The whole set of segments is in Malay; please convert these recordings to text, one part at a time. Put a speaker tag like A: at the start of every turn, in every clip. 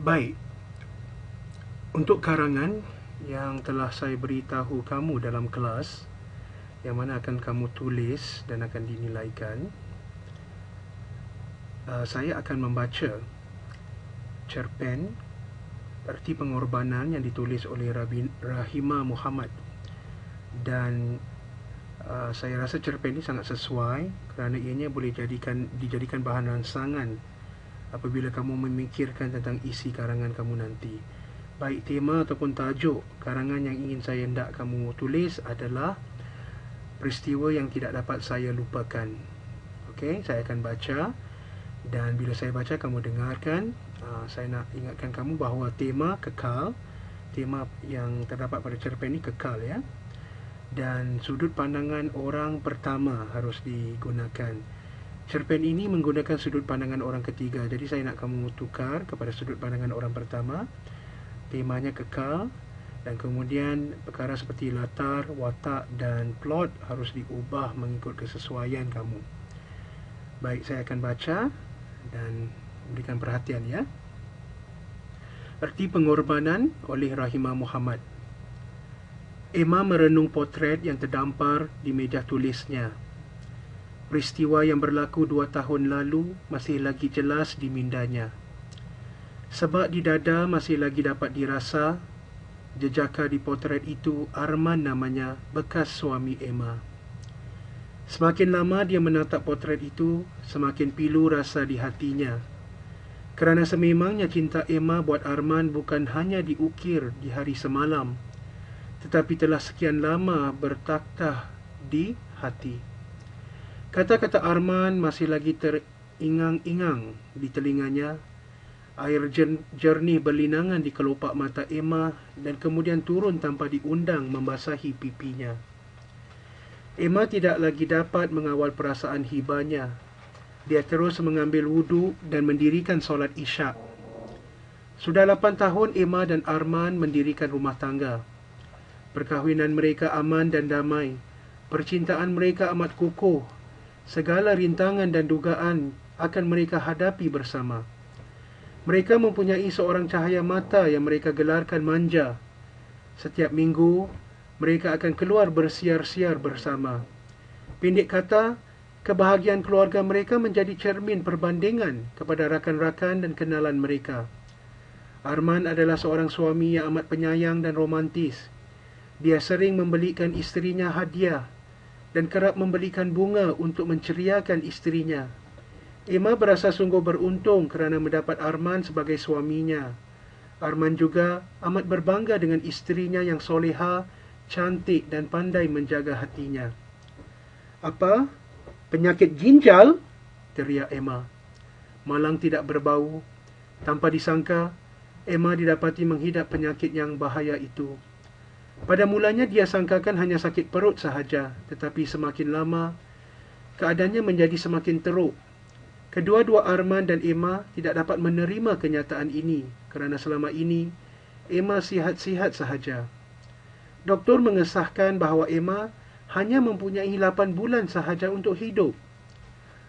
A: Baik, untuk karangan yang telah saya beritahu kamu dalam kelas, yang mana akan kamu tulis dan akan dinilaikan, saya akan membaca cerpen Erti Pengorbanan yang ditulis oleh Rahimah Muhammad. Dan saya rasa cerpen ini sangat sesuai kerana ianya boleh dijadikan bahan rangsangan apabila kamu memikirkan tentang isi karangan kamu nanti. Baik tema ataupun tajuk karangan yang ingin saya hendak kamu tulis adalah peristiwa yang tidak dapat saya lupakan. Okey, saya akan baca, dan bila saya baca kamu dengarkan. Saya nak ingatkan kamu bahawa tema kekal, tema yang terdapat pada cerpen ini kekal, ya. Dan sudut pandangan orang pertama harus digunakan. Cerpen ini menggunakan sudut pandangan orang ketiga, jadi saya nak kamu tukar kepada sudut pandangan orang pertama. Temanya kekal, dan kemudian perkara seperti latar, watak dan plot harus diubah mengikut kesesuaian kamu. Baik, saya akan baca dan berikan perhatian, ya. Erti Pengorbanan oleh Rahimah Muhammad. Emma merenung potret yang terdampar di meja tulisnya. Peristiwa yang berlaku 2 tahun lalu masih lagi jelas di mindanya. Sebab di dada masih lagi dapat dirasa jejaka di potret itu. Arman namanya, bekas suami Emma. Semakin lama dia menatap potret itu, semakin pilu rasa di hatinya. Kerana sememangnya cinta Emma buat Arman bukan hanya diukir di hari semalam, tetapi telah sekian lama bertaktah di hati. Kata-kata Arman masih lagi teringang-ingang di telinganya. Air jernih berlinangan di kelopak mata Emma dan kemudian turun tanpa diundang membasahi pipinya. Emma tidak lagi dapat mengawal perasaan hibanya. Dia terus mengambil wudu dan mendirikan solat isyak. Sudah 8 tahun Emma dan Arman mendirikan rumah tangga. Perkahwinan mereka aman dan damai. Percintaan mereka amat kukuh. Segala rintangan dan dugaan akan mereka hadapi bersama. Mereka mempunyai seorang cahaya mata yang mereka gelarkan Manja. Setiap minggu, mereka akan keluar bersiar-siar bersama. Pendek kata, kebahagiaan keluarga mereka menjadi cermin perbandingan kepada rakan-rakan dan kenalan mereka. Arman adalah seorang suami yang amat penyayang dan romantis. Dia sering membelikan isterinya hadiah dan kerap membelikan bunga untuk menceriakan isterinya. Emma berasa sungguh beruntung kerana mendapat Arman sebagai suaminya. Arman juga amat berbangga dengan isterinya yang soleha, cantik dan pandai menjaga hatinya. Apa? Penyakit ginjal? Teriak Emma. Malang tidak berbau. Tanpa disangka, Emma didapati menghidap penyakit yang bahaya itu. Pada mulanya dia sangkakan hanya sakit perut sahaja, tetapi semakin lama, keadaannya menjadi semakin teruk. Kedua-dua Arman dan Emma tidak dapat menerima kenyataan ini kerana selama ini Emma sihat-sihat sahaja. Doktor mengesahkan bahawa Emma hanya mempunyai 8 bulan sahaja untuk hidup.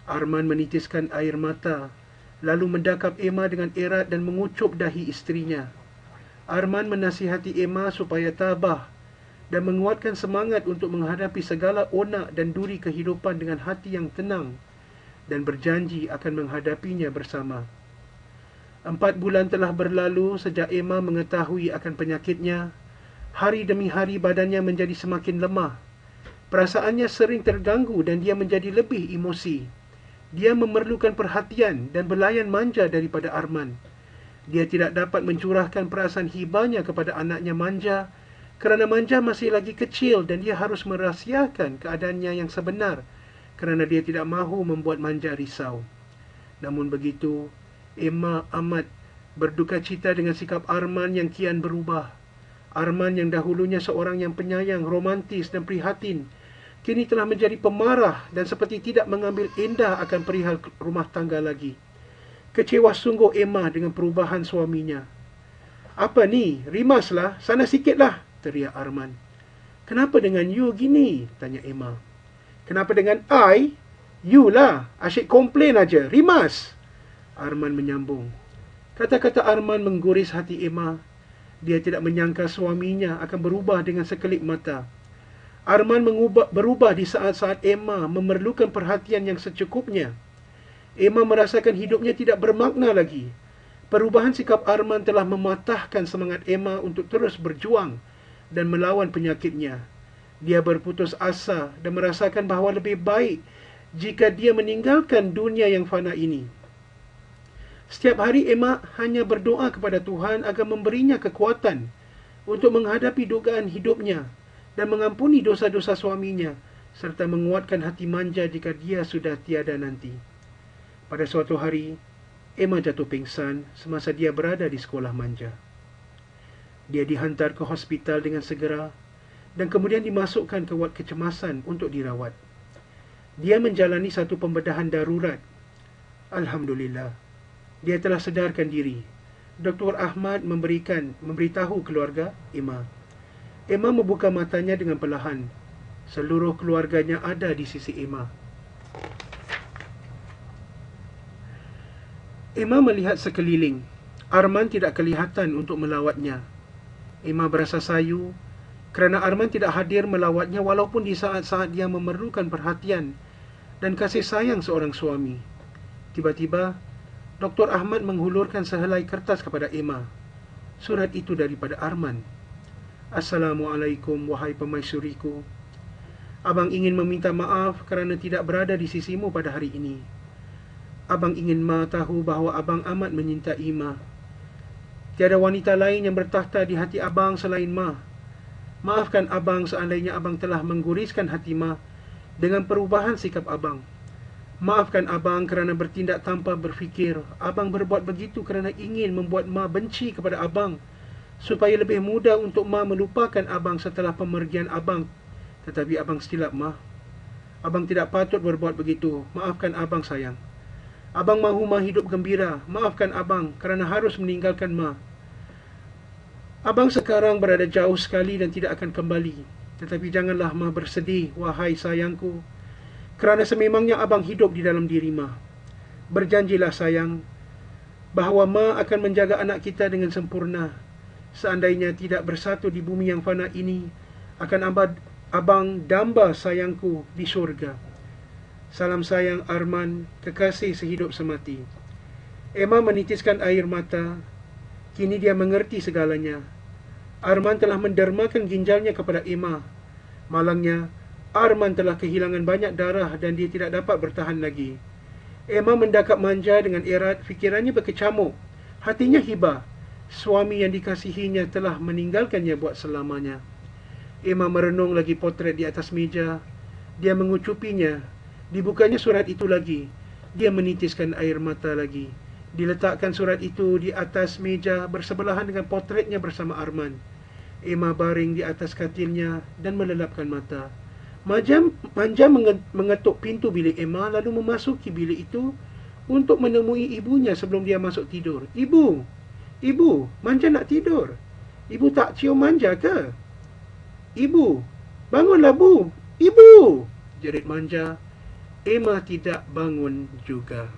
A: Arman menitiskan air mata, lalu mendakap Emma dengan erat dan mengucup dahi isterinya. Arman menasihati Emma supaya tabah dan menguatkan semangat untuk menghadapi segala onak dan duri kehidupan dengan hati yang tenang, dan berjanji akan menghadapinya bersama. 4 bulan telah berlalu sejak Emma mengetahui akan penyakitnya. Hari demi hari badannya menjadi semakin lemah. Perasaannya sering terganggu dan dia menjadi lebih emosi. Dia memerlukan perhatian dan belayan manja daripada Arman. Dia tidak dapat mencurahkan perasaan hibanya kepada anaknya Manja kerana Manja masih lagi kecil dan dia harus merahsiakan keadaannya yang sebenar kerana dia tidak mahu membuat Manja risau. Namun begitu, Emma amat berduka cita dengan sikap Arman yang kian berubah. Arman yang dahulunya seorang yang penyayang, romantis dan prihatin, kini telah menjadi pemarah dan seperti tidak mengambil endah akan perihal rumah tangga lagi. Kecewa sungguh Emma dengan perubahan suaminya. Apa ni? Rimaslah, sana sikitlah, teriak Arman. Kenapa dengan you gini? Tanya Emma. Kenapa dengan you lah, asyik komplain aja, rimas. Arman menyambung. Kata-kata Arman mengguris hati Emma. Dia tidak menyangka suaminya akan berubah dengan sekelip mata. Arman berubah di saat-saat Emma memerlukan perhatian yang secukupnya. Emma merasakan hidupnya tidak bermakna lagi. Perubahan sikap Arman telah mematahkan semangat Emma untuk terus berjuang dan melawan penyakitnya. Dia berputus asa dan merasakan bahawa lebih baik jika dia meninggalkan dunia yang fana ini. Setiap hari Emma hanya berdoa kepada Tuhan agar memberinya kekuatan untuk menghadapi dugaan hidupnya dan mengampuni dosa-dosa suaminya serta menguatkan hati manja jika dia sudah tiada nanti. Pada suatu hari, Emma jatuh pingsan semasa dia berada di sekolah manja. Dia dihantar ke hospital dengan segera dan kemudian dimasukkan ke wad kecemasan untuk dirawat. Dia menjalani satu pembedahan darurat. Alhamdulillah, dia telah sedarkan diri. Dr. Ahmad memberitahu keluarga Emma. Emma membuka matanya dengan perlahan. Seluruh keluarganya ada di sisi Emma. Emma melihat sekeliling. Arman tidak kelihatan untuk melawatnya. Emma berasa sayu kerana Arman tidak hadir melawatnya walaupun di saat-saat dia memerlukan perhatian dan kasih sayang seorang suami. Tiba-tiba, Dr. Ahmad menghulurkan sehelai kertas kepada Emma. Surat itu daripada Arman. Assalamualaikum wahai pemaisuriku. Abang ingin meminta maaf kerana tidak berada di sisimu pada hari ini. Abang ingin Ma tahu bahawa abang amat menyintai Ma. Tiada wanita lain yang bertakhta di hati abang selain Ma. Maafkan abang seandainya abang telah mengguriskan hati Ma dengan perubahan sikap abang. Maafkan abang kerana bertindak tanpa berfikir. Abang berbuat begitu kerana ingin membuat Ma benci kepada abang, supaya lebih mudah untuk Ma melupakan abang setelah pemergian abang. Tetapi abang silap, Ma. Abang tidak patut berbuat begitu. Maafkan abang, sayang. Abang mahu Ma hidup gembira. Maafkan abang kerana harus meninggalkan Ma. Abang sekarang berada jauh sekali dan tidak akan kembali. Tetapi janganlah Ma bersedih, wahai sayangku, kerana sememangnya abang hidup di dalam diri Ma. Berjanjilah, sayang, bahawa Ma akan menjaga anak kita dengan sempurna. Seandainya tidak bersatu di bumi yang fana ini, akan abang damba sayangku di syurga. Salam sayang Arman, kekasih sehidup semati. Emma menitiskan air mata. Kini dia mengerti segalanya. Arman telah mendermakan ginjalnya kepada Emma. Malangnya, Arman telah kehilangan banyak darah dan dia tidak dapat bertahan lagi. Emma mendakap manja dengan erat, fikirannya berkecamuk. Hatinya hibah. Suami yang dikasihinya telah meninggalkannya buat selamanya. Emma merenung lagi potret di atas meja. Dia mengucupinya. Dibukanya surat itu lagi. Dia menitiskan air mata lagi. Diletakkan surat itu di atas meja bersebelahan dengan potretnya bersama Arman. Emma baring di atas katilnya dan melelapkan mata. Manja mengetuk pintu bilik Emma lalu memasuki bilik itu untuk menemui ibunya sebelum dia masuk tidur. Ibu, Manja nak tidur. Ibu tak cium Manja ke? Ibu, bangunlah Bu. Ibu, jerit Manja. Emma tidak bangun juga.